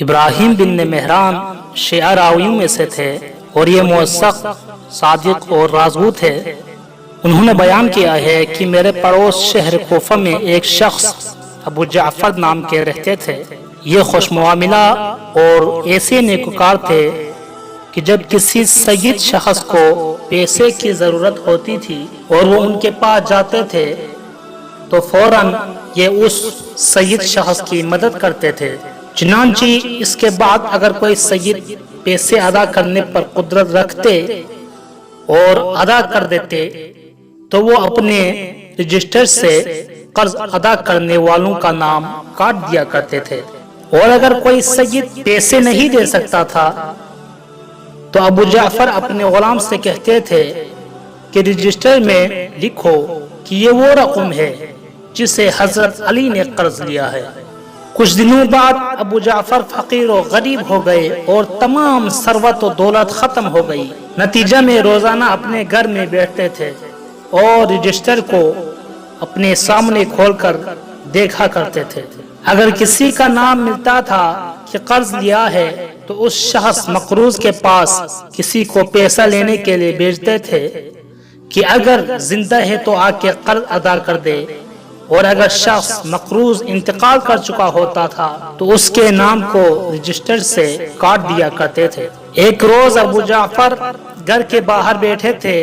ابراہیم بن مہران شیعہ راویوں میں سے تھے اور یہ موثق، صادق اور رازگو تھے۔ انہوں نے بیان کیا ہے کہ میرے پڑوس شہر کوفہ میں ایک شخص ابو جعفر نام کے رہتے تھے۔ یہ خوش معاملہ اور ایسے نیکوکار تھے کہ جب کسی سید شخص کو پیسے کی ضرورت ہوتی تھی اور وہ ان کے پاس جاتے تھے تو فوراً یہ اس سید شخص کی مدد کرتے تھے۔ چنانچہ اس کے بعد اگر کوئی سید پیسے ادا کرنے پر قدرت رکھتے اور ادا کر دیتے تو وہ اپنے رجسٹر سے قرض ادا کرنے والوں کا نام کاٹ دیا کرتے تھے، اور اگر کوئی سید پیسے نہیں دے سکتا تھا تو ابو جعفر اپنے غلام سے کہتے تھے کہ رجسٹر میں لکھو کہ یہ وہ رقم ہے جسے حضرت علی نے قرض لیا ہے۔ کچھ دنوں بعد ابو جعفر فقیر و غریب ہو گئے اور تمام ثروت و دولت ختم ہو گئی۔ نتیجہ میں روزانہ اپنے گھر میں بیٹھتے تھے اور رجسٹر کو اپنے سامنے کھول کر دیکھا کرتے تھے۔ اگر کسی کا نام ملتا تھا کہ قرض لیا ہے تو اس شخص مقروض کے پاس کسی کو پیسہ لینے کے لیے بھیجتے تھے کہ اگر زندہ ہے تو آ کے قرض ادا کر دے، اور اگر شخص مقروض انتقال کر چکا ہوتا تھا تو اس کے نام کو رجسٹر سے کاٹ دیا کرتے تھے۔ ایک روز ابو جعفر گھر کے باہر بیٹھے تھے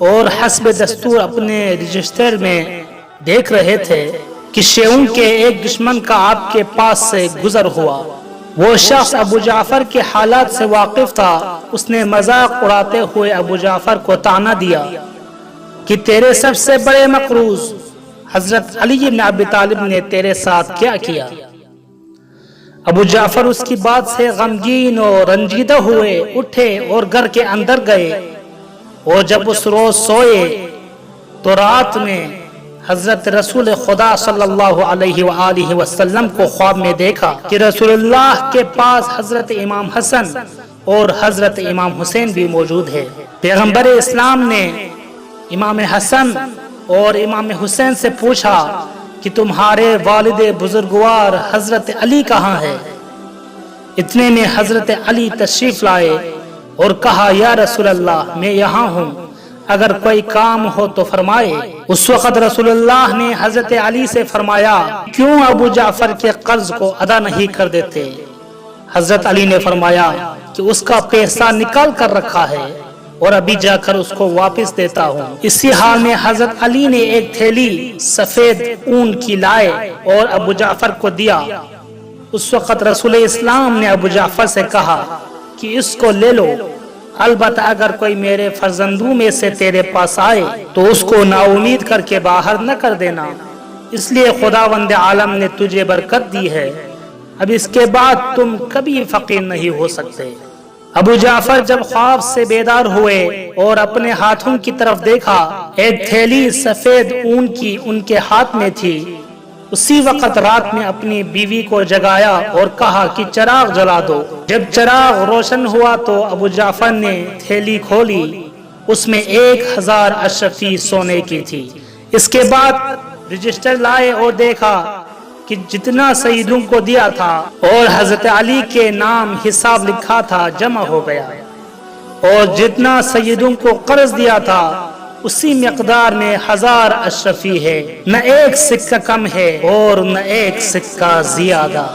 اور حسب دستور اپنے رجسٹر میں دیکھ رہے تھے کہ شیعوں کے ایک دشمن کا آپ کے پاس سے گزر ہوا۔ وہ شخص ابو جعفر کے حالات سے واقف تھا۔ اس نے مذاق اڑاتے ہوئے ابو جعفر کو طعنہ دیا کہ تیرے سب سے بڑے مقروض حضرت علی بن ابی طالب نے تیرے ساتھ کیا کیا؟ ابو جعفر اس کی بات سے غمگین اور رنجیدہ ہوئے اٹھے اور گھر کے اندر گئے، اور جب اس روز سوئے تو رات میں حضرت رسول خدا صلی اللہ علیہ وآلہ وسلم کو خواب میں دیکھا کہ رسول اللہ کے پاس حضرت امام حسن اور حضرت امام حسین بھی موجود ہے۔ پیغمبر اسلام نے امام حسن اور امام حسین سے پوچھا کہ تمہارے والد بزرگوار حضرت علی کہاں ہے؟ اتنے میں حضرت علی تشریف لائے اور کہا یا رسول اللہ میں یہاں ہوں، اگر کوئی کام ہو تو فرمائے۔ اس وقت رسول اللہ نے حضرت علی سے فرمایا کیوں ابو جعفر کے قرض کو ادا نہیں کر دیتے؟ حضرت علی نے فرمایا کہ اس کا پیسہ نکال کر رکھا ہے اور ابھی جا کر اس کو واپس دیتا ہوں۔ اسی حال میں حضرت علی نے ایک تھیلی سفید اون کی لائے اور ابو جعفر کو دیا۔ اس وقت رسول اسلام نے ابو جعفر سے کہا کہ اس کو لے لو، البتہ اگر کوئی میرے فرزندوں میں سے تیرے پاس آئے تو اس کو نا امید کر کے باہر نہ کر دینا، اس لیے خداوند عالم نے تجھے برکت دی ہے، اب اس کے بعد تم کبھی فقیر نہیں ہو سکتے۔ ابو جعفر جب خواب سے بیدار ہوئے اور اپنے ہاتھوں کی طرف دیکھا، ایک تھیلی سفید اون کی ان کے ہاتھ میں تھی۔ اسی وقت رات میں اپنی بیوی کو جگایا اور کہا کہ چراغ جلا دو۔ جب چراغ روشن ہوا تو ابو جعفر نے تھیلی کھولی، اس میں 1000 اشرفی سونے کی تھی۔ اس کے بعد رجسٹر لائے اور دیکھا کہ جتنا سیدوں کو دیا تھا اور حضرت علی کے نام حساب لکھا تھا جمع ہو گیا، اور جتنا سیدوں کو قرض دیا تھا اسی مقدار میں 1000 اشرفی ہے، نہ ایک سکہ کم ہے اور نہ ایک سکہ زیادہ۔